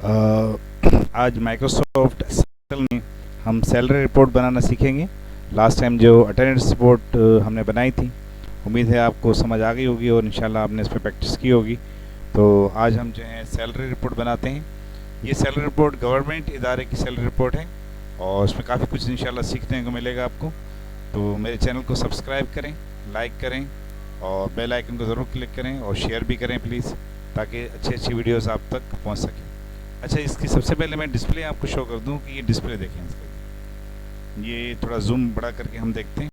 आज Microsoft Excel में हम सैलरी रिपोर्ट बनाना सीखेंगे। लास्ट टाइम जो अटेंडेंस रिपोर्ट हमने बनाई थी, उम्मीद है आपको समझ आ गई होगी और इंशाल्लाह आपने इस पर प्रैक्टिस की होगी। तो आज हम जो है सैलरी रिपोर्ट बनाते हैं। ये सैलरी रिपोर्ट गवर्नमेंट इदारे की सैलरी रिपोर्ट है और उसमें काफ़ी कुछ इंशाल्लाह सीखने को मिलेगा आपको। तो मेरे चैनल को सब्सक्राइब करें, लाइक करें और बेल आइकन को ज़रूर क्लिक करें और शेयर भी करें प्लीज़, ताकि अच्छी अच्छी वीडियोज़ आप तक पहुँच सकें। अच्छा, इसकी सबसे पहले मैं डिस्प्ले आपको शो कर दूं कि ये डिस्प्ले देखें इसका। ये थोड़ा जूम बड़ा करके हम देखते हैं।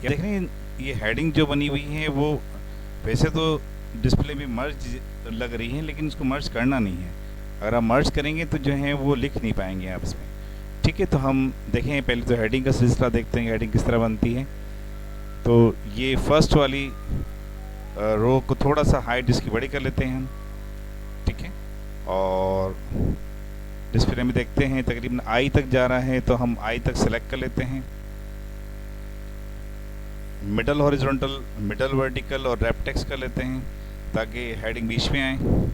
ये देख रहे हैं, ये हेडिंग जो बनी हुई है वो वैसे तो डिस्प्ले में मर्ज लग रही है, लेकिन इसको मर्ज करना नहीं है। अगर आप मर्ज करेंगे तो जो है वो लिख नहीं पाएंगे आप इसमें। ठीक है, तो हम देखें पहले तो हेडिंग का सिलसिला देखते हैं, हेडिंग किस तरह बनती है। तो ये फर्स्ट वाली रो को थोड़ा सा हाइट इसकी बड़ी कर लेते हैं हम। ठीक है, और डिस्प्ले में देखते हैं तकरीबन आई तक जा रहा है, तो हम आई तक सेलेक्ट कर लेते हैं। मिडल हॉरिजॉन्टल, मिडल वर्टिकल और रैप टेक्स्ट कर लेते हैं ताकि हेडिंग बीच में आए,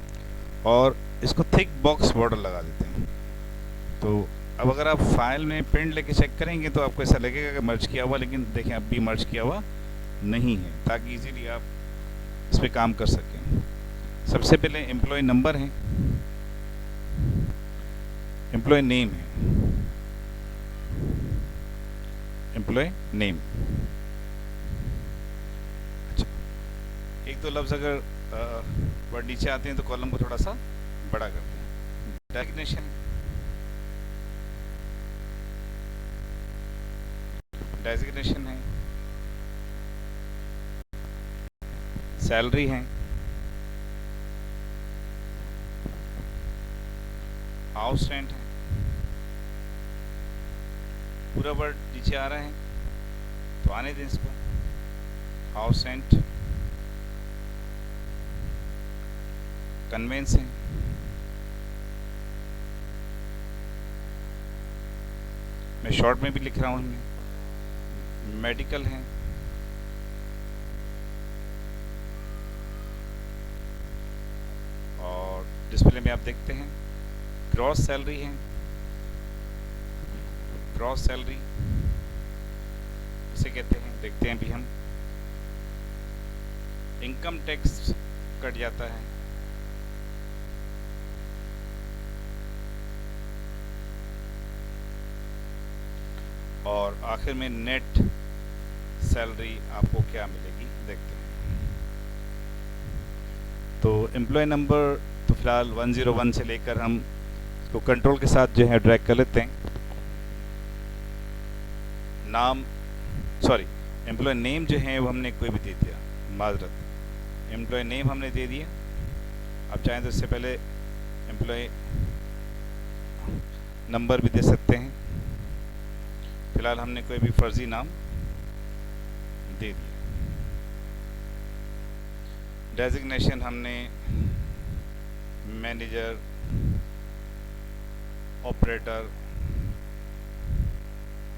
और इसको थिक बॉक्स बॉर्डर लगा देते हैं। तो अब अगर आप फाइल में प्रिंट लेके चेक करेंगे तो आपको ऐसा लगेगा कि मर्ज किया हुआ, लेकिन देखें अब भी मर्ज किया हुआ नहीं है, ताकि इजीली आप इस पर काम कर सकें। सबसे पहले एम्प्लॉय नंबर है, एम्प्लॉय नेम है, एम्प्लॉय नेम। अच्छा, एक दो लफ्ज़ अगर वर्ड नीचे आते हैं तो कॉलम को थोड़ा सा बड़ा करते हैं। डेजिग्नेशन, डेजिग्नेशन है, सैलरी है, हाउस रेंट है। पूरा वर्ड नीचे आ रहा है तो आने दें इसको। हाउस रेंट, कन्वेंस है, मैं शॉर्ट में भी लिख रहा हूँ, मेडिकल है, और डिस्प्ले में आप देखते हैं ग्रॉस सैलरी है। ग्रॉस सैलरी इसे कहते हैं, देखते हैं अभी हम। इनकम टैक्स कट जाता है, और आखिर में नेट सैलरी आपको क्या मिलेगी देखते हैं। तो एम्प्लॉय नंबर तो फिलहाल 101 से लेकर हम इसको कंट्रोल के साथ जो है ड्रैग कर लेते हैं। नाम, सॉरी, एम्प्लॉय नेम जो है वो हमने कोई भी दे दिया, माजरत, एम्प्लॉय नेम हमने दे दिया। आप चाहें तो इससे पहले एम्प्लॉय नंबर भी दे सकते हैं। फिलहाल हमने कोई भी फर्जी नाम दे दिया। डेजिग्नेशन हमने मैनेजर, ऑपरेटर,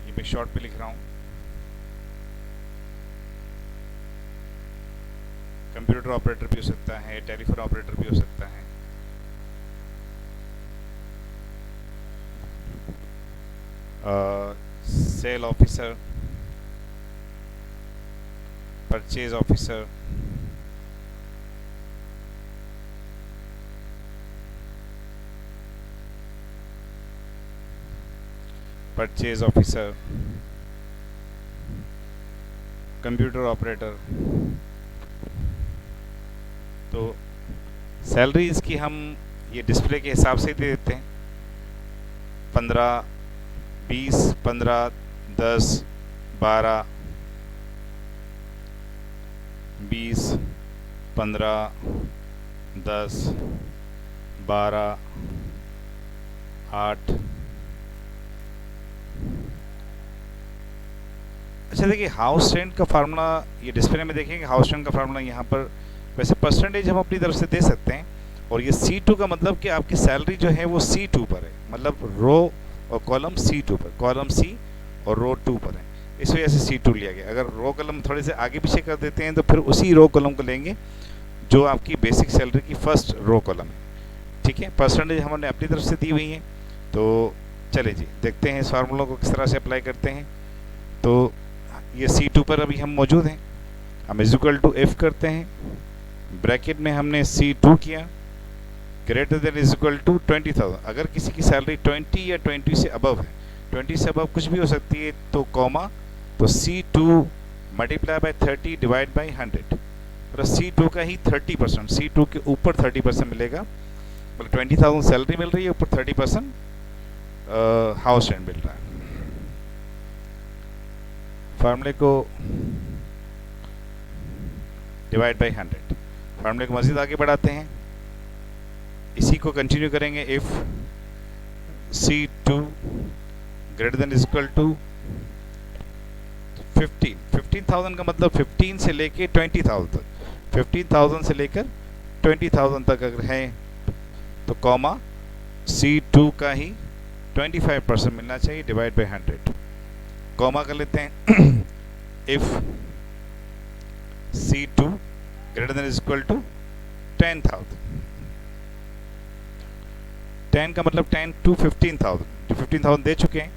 ये मैं शॉर्ट पे लिख रहा हूँ। कंप्यूटर ऑपरेटर भी हो सकता है, टेलीफोन ऑपरेटर भी हो सकता है। Sale officer, purchase officer, purchase officer, computer operator. तो सैलरी इसकी हम ये डिस्प्ले के हिसाब से दे देते हैं। 15, 20, 15, 10, 12, 20, 15, 10, 12, 8। अच्छा, देखिए हाउस रेंट का फार्मूला ये डिस्प्ले में देखेंगे। हाउस रेंट का फार्मूला यहाँ पर वैसे परसेंटेज हम अपनी तरफ से दे सकते हैं, और ये C2 का मतलब कि आपकी सैलरी जो है वो C2 पर है, मतलब रो और कॉलम C2 पर, कॉलम C और रो 2 पर है, इस वजह से C2 लिया गया। अगर रो कॉलम थोड़े से आगे पीछे कर देते हैं तो फिर उसी रो कॉलम को लेंगे जो आपकी बेसिक सैलरी की फर्स्ट रो कॉलम है। ठीक है, परसेंटेज हमने अपनी तरफ से दी हुई है। तो चले जी देखते हैं इस फार्मूलों को किस तरह से अप्लाई करते हैं। तो ये C2 पर अभी हम मौजूद हैं, हम इज इक्वल टू इफ करते हैं, ब्रैकेट में हमने C2 किया greater than is equal to 20,000। अगर किसी की सैलरी 20 या 20 से अबव है, 20 से अबव कुछ भी हो सकती है, तो कॉमा, तो C2 multiply by 30 divide by 100, मतलब C2 का ही 30%, C2 के ऊपर 30% मिलेगा, मतलब 20,000 सैलरी मिल रही है, ऊपर 30% हाउस रेंट मिल रहा है। फार्मूले को डिवाइड बाय 100, फार्मूले को मज़ीद आगे बढ़ाते हैं, इसी को कंटिन्यू करेंगे। If C2 greater than is equal to 15,000 का मतलब 15 से लेके 20,000 तक, 15,000 से लेकर 20,000 तक अगर है तो कॉमा C2 का ही 25% मिलना चाहिए डिवाइड बाय 100, कॉमा कर लेते हैं। If C2 greater than is equal to 10,000, 10 का मतलब 10 to 15,000, जो 15,000 दे चुके हैं,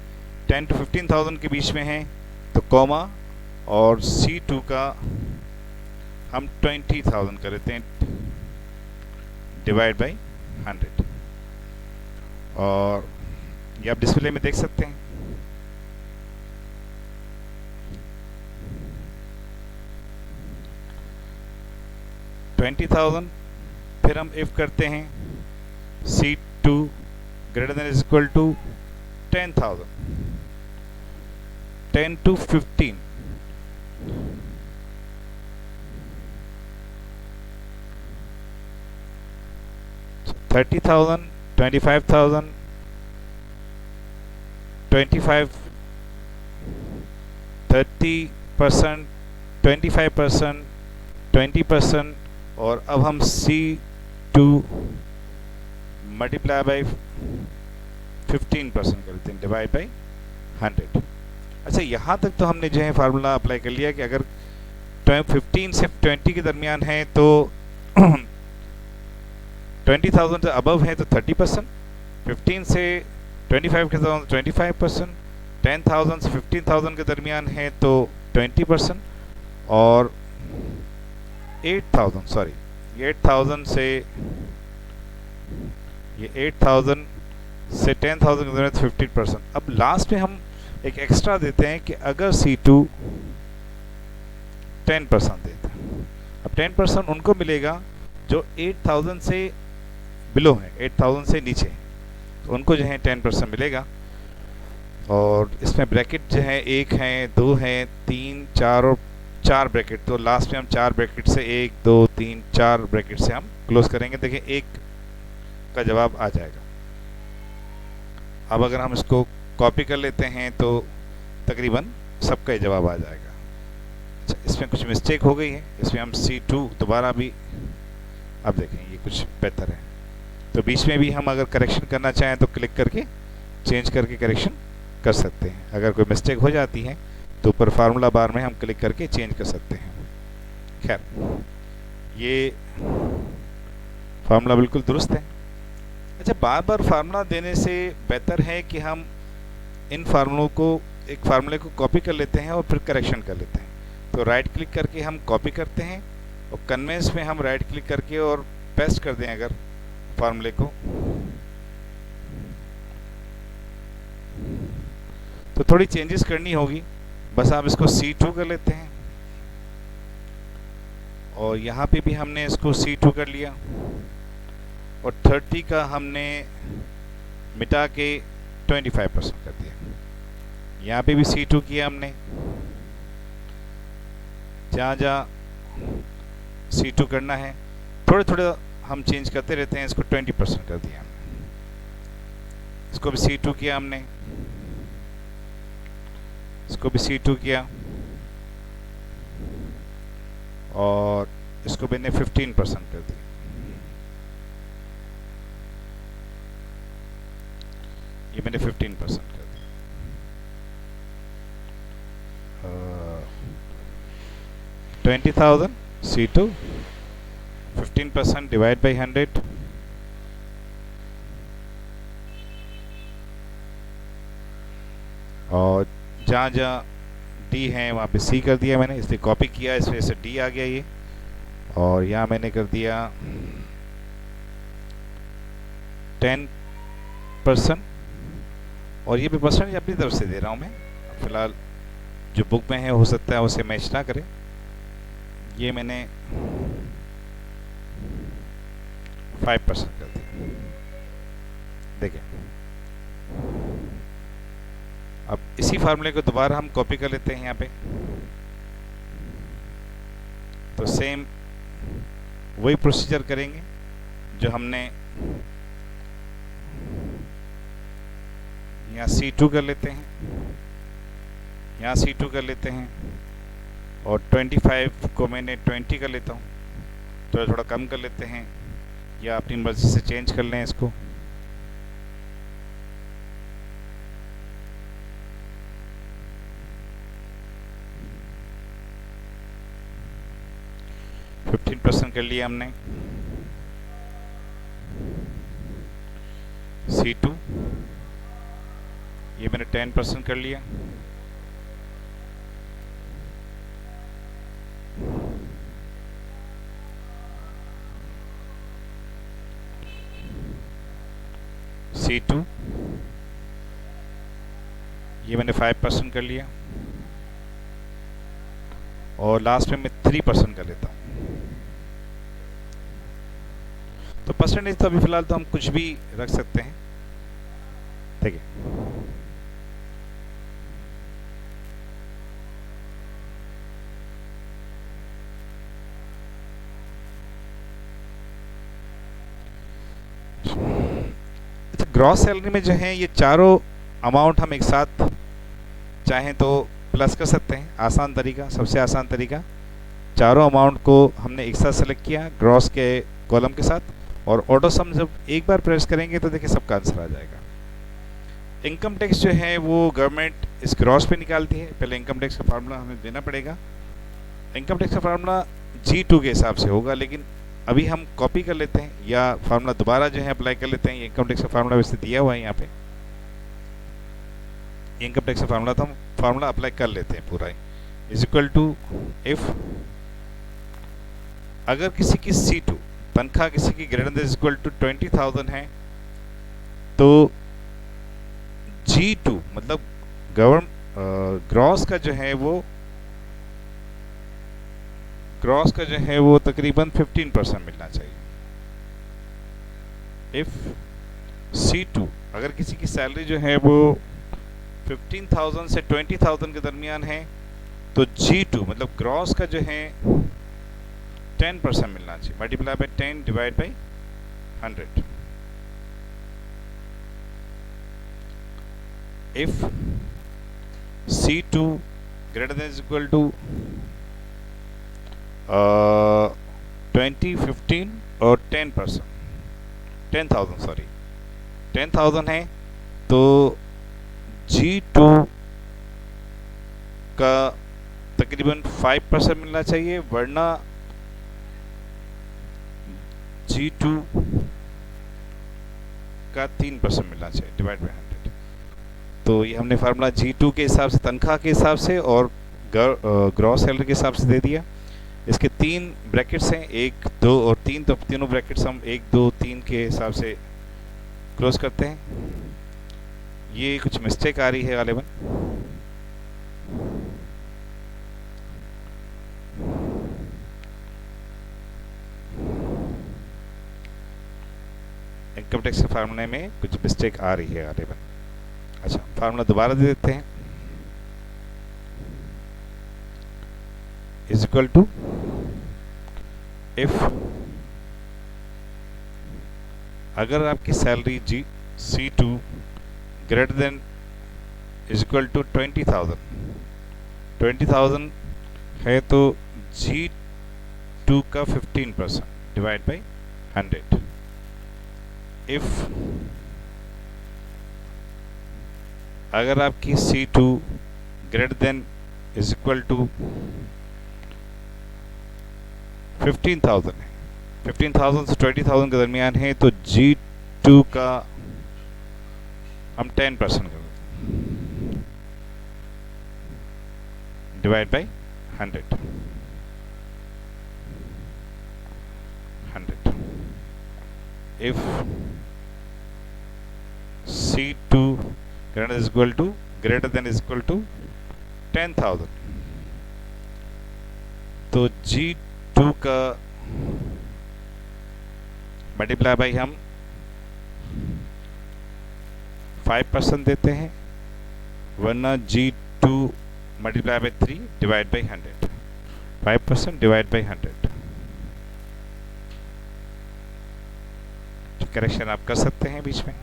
10 to 15,000 के बीच में है, तो कॉमा और C2 का हम 20,000 कर लेते हैं डिवाइड बाय 100, और ये आप डिस्प्ले में देख सकते हैं। $20,000, फिर हम इफ करते हैं C2 greater than is equal to 10,000, 10 to 15, so 30,000, 25,000, 25, 30%, 25%, 20%, और अब हम C2 मल्टीप्लाई बाई 15% करते हैं डिवाइड बाई 100। अच्छा, यहाँ तक तो हमने जो है फार्मूला अप्लाई कर लिया कि अगर 15 से 20 के दरमियान है तो 20,000 से अबव है तो 30%, 15 से 25 के दरमियान 25%, 10,000 से 15,000 के दरमियान है तो 20%, और 8,000 सॉरी 8,000 से 10,000 के दरमियान 15%। अब लास्ट में हम एक एक्स्ट्रा देते हैं कि अगर C2 10% देता है, अब 10% उनको मिलेगा जो 8,000 से बिलो है, 8,000 से नीचे है, तो उनको जो है 10% मिलेगा। और इसमें ब्रैकेट जो है 1 है, 2 है, 3, 4 और 4 ब्रैकेट, तो लास्ट में हम 4 ब्रैकेट से 1, 2, 3, 4 ब्रैकेट से हम क्लोज करेंगे। देखिए 1 का जवाब आ जाएगा। अब अगर हम इसको कॉपी कर लेते हैं तो तकरीबन सबका ही जवाब आ जाएगा। अच्छा, इसमें कुछ मिस्टेक हो गई है, इसमें हम C2 दोबारा भी, अब देखें ये कुछ बेहतर है, तो बीच में भी हम अगर करेक्शन करना चाहें तो क्लिक करके चेंज करके करेक्शन कर सकते हैं। अगर कोई मिस्टेक हो जाती है तो ऊपर फार्मूला बार में हम क्लिक करके चेंज कर सकते हैं। खैर, ये फार्मूला बिल्कुल दुरुस्त है। अच्छा, बार बार फार्मूला देने से बेहतर है कि हम इन फार्मूलों को, एक फार्मूले को कॉपी कर लेते हैं और फिर करेक्शन कर लेते हैं। तो राइट क्लिक करके हम कॉपी करते हैं और कन्वेंस में हम राइट क्लिक करके और पेस्ट कर दें अगर फार्मूले को, तो थोड़ी चेंजेस करनी होगी। बस आप इसको C2 कर लेते हैं और यहाँ पे भी हमने इसको C2 कर लिया और 30 का हमने मिटा के 25% कर दिया। यहाँ पे भी C2 किया हमने, जहाँ जहाँ C2 करना है थोड़े थोड़े हम चेंज करते रहते हैं। इसको 20% कर दिया हमने, इसको भी C2 किया हमने, इसको भी C2 किया और इसको मैंने 15% कर दिया। ये मैंने 15% कर दिया। 20,000 C2, 15% डिवाइड बाई 100, और जहाँ जहाँ डी है वहाँ पे सी कर दिया मैंने, इसलिए कॉपी किया, इस वजह से डी आ गया ये। और यहाँ मैंने कर दिया 10%, और ये भी परसेंटेज अपनी तरफ से दे रहा हूँ मैं। फ़िलहाल जो बुक में है हो सकता है उसे मैच ना करे। ये मैंने 5% कर दिया। देखिए, अब इसी फार्मूले को दोबारा हम कॉपी कर लेते हैं यहाँ पे। तो सेम वही प्रोसीजर करेंगे जो हमने यहाँ C2 कर लेते हैं, यहाँ C2 कर लेते हैं, और 25 को मैंने 20 कर लेता हूँ। तो थोड़ा कम कर लेते हैं, या अपनी मर्जी से चेंज कर लें इसको। % कर लिया हमने। C2 ये मैंने 10% कर लिया। C2 ये मैंने 5% कर लिया, और लास्ट में मैं 3% कर लेता हूँ। तो परसेंटेज तो अभी फिलहाल तो हम कुछ भी रख सकते हैं, ठीक है। ग्रॉस सैलरी में जो है ये चारों अमाउंट हम एक साथ चाहें तो प्लस कर सकते हैं। आसान तरीका, सबसे आसान तरीका, चारों अमाउंट को हमने एक साथ सेलेक्ट किया ग्रॉस के कॉलम के साथ, और ऑटो सम जब एक बार प्रेस करेंगे तो देखिए सबका आंसर आ जाएगा। इनकम टैक्स जो है वो गवर्नमेंट इस ग्रॉस पे निकालती है। पहले इनकम टैक्स का फार्मूला हमें देना पड़ेगा। इनकम टैक्स का फार्मूला G2 के हिसाब से होगा, लेकिन अभी हम कॉपी कर लेते हैं, या फार्मूला दोबारा जो है अप्लाई कर लेते हैं। इनकम टैक्स का फार्मूला वैसे दिया हुआ है यहाँ पे, इनकम टैक्स का फार्मूला, तो हम फार्मूला अप्लाई कर लेते हैं पूरा। इज इक्वल टू इफ अगर किसी की C2 तनख्वाह किसी की ग्रेटर देन इक्वल टू 20,000 है, तो G2 मतलब ग्रॉस का जो है वो तकरीबन 15% मिलना चाहिए। इफ C2 अगर किसी की सैलरी जो है वो 15,000 से 20,000 के दरमियान है, तो G2 मतलब ग्रॉस का जो है 10% मिलना चाहिए, multiply by 10 divide by 100। If C2 greater than equal to 20, 15 और 10%, 10,000 सॉरी 10,000 है, तो G2 का तकरीबन 5% मिलना चाहिए, वरना G2 का 3% मिलना चाहिए डिवाइड बाय 100। तो ये हमने फार्मूला G2 के हिसाब से, तनख्वाह के हिसाब से और ग्रॉस सैलरी के हिसाब से दे दिया। इसके 3 ब्रैकेट्स हैं, 1, 2 और 3, तो तीनों ब्रैकेट्स हम 1, 2, 3 के हिसाब से क्लोज करते हैं। ये कुछ मिस्टेक आ रही है गालिबन, इनकम टैक्स के फार्मूले में कुछ मिस्टेक आ रही है गालिबन। अच्छा, फार्मूला दोबारा दे देते हैं। इज इक्वल टू इफ अगर आपकी salary C2 greater than is equal to 20,000 है, तो G2 का 15% डिवाइड बाई 100। इफ अगर आपकी C2 greater than is equal to 15,000 है, 15,000 से 20,000 के दरमियान है, तो G2 का हम 10% कर देते हैं। Divide by 100 if C2 greater than is equal to 10,000 तो G2 का मल्टीप्लाई बाई हम 5% देते हैं, वरना G2 multiply by 3 divide by 100, 5% divide by 100। Correction आप कर सकते हैं बीच में।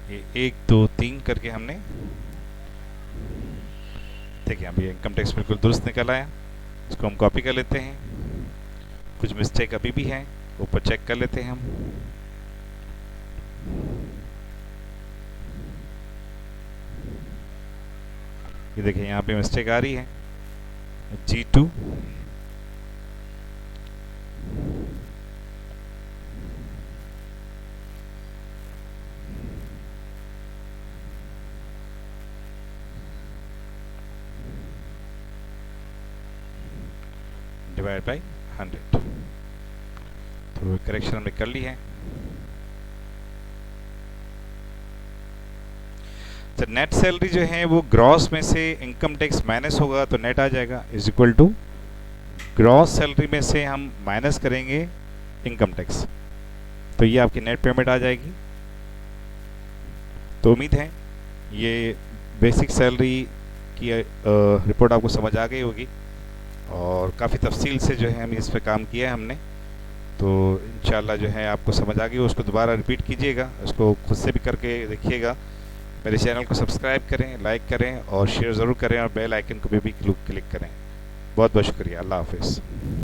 ये 1 2 3 करके हमने देखिए अभी इनकम टैक्स बिल्कुल दुरुस्त निकल आया। इसको हम कॉपी कर लेते हैं, कुछ मिस्टेक अभी भी है ऊपर चेक कर लेते हैं हम। ये देखिए यहाँ पे मिस्टेक आ रही है, G2 डिवाइड बाई 100। तो करेक्शन हमने कर ली है। तो नेट सैलरी जो है वो ग्रॉस में से इनकम टैक्स माइनस होगा तो नेट आ जाएगा, is equal to gross salary में से हम माइनस करेंगे इनकम टैक्स, तो ये आपकी नेट पेमेंट आ जाएगी। तो उम्मीद है ये बेसिक सैलरी की रिपोर्ट आपको समझ आ गई होगी और काफ़ी तफसील से जो है हम इस पर काम किया है हमने। तो इंशाल्लाह जो है आपको समझ आ गई, उसको दोबारा रिपीट कीजिएगा, उसको खुद से भी करके देखिएगा। मेरे चैनल को सब्सक्राइब करें, लाइक करें और शेयर ज़रूर करें और बेल आइकन को भी क्लिक करें। बहुत बहुत शुक्रिया। अल्लाह हाफिज़।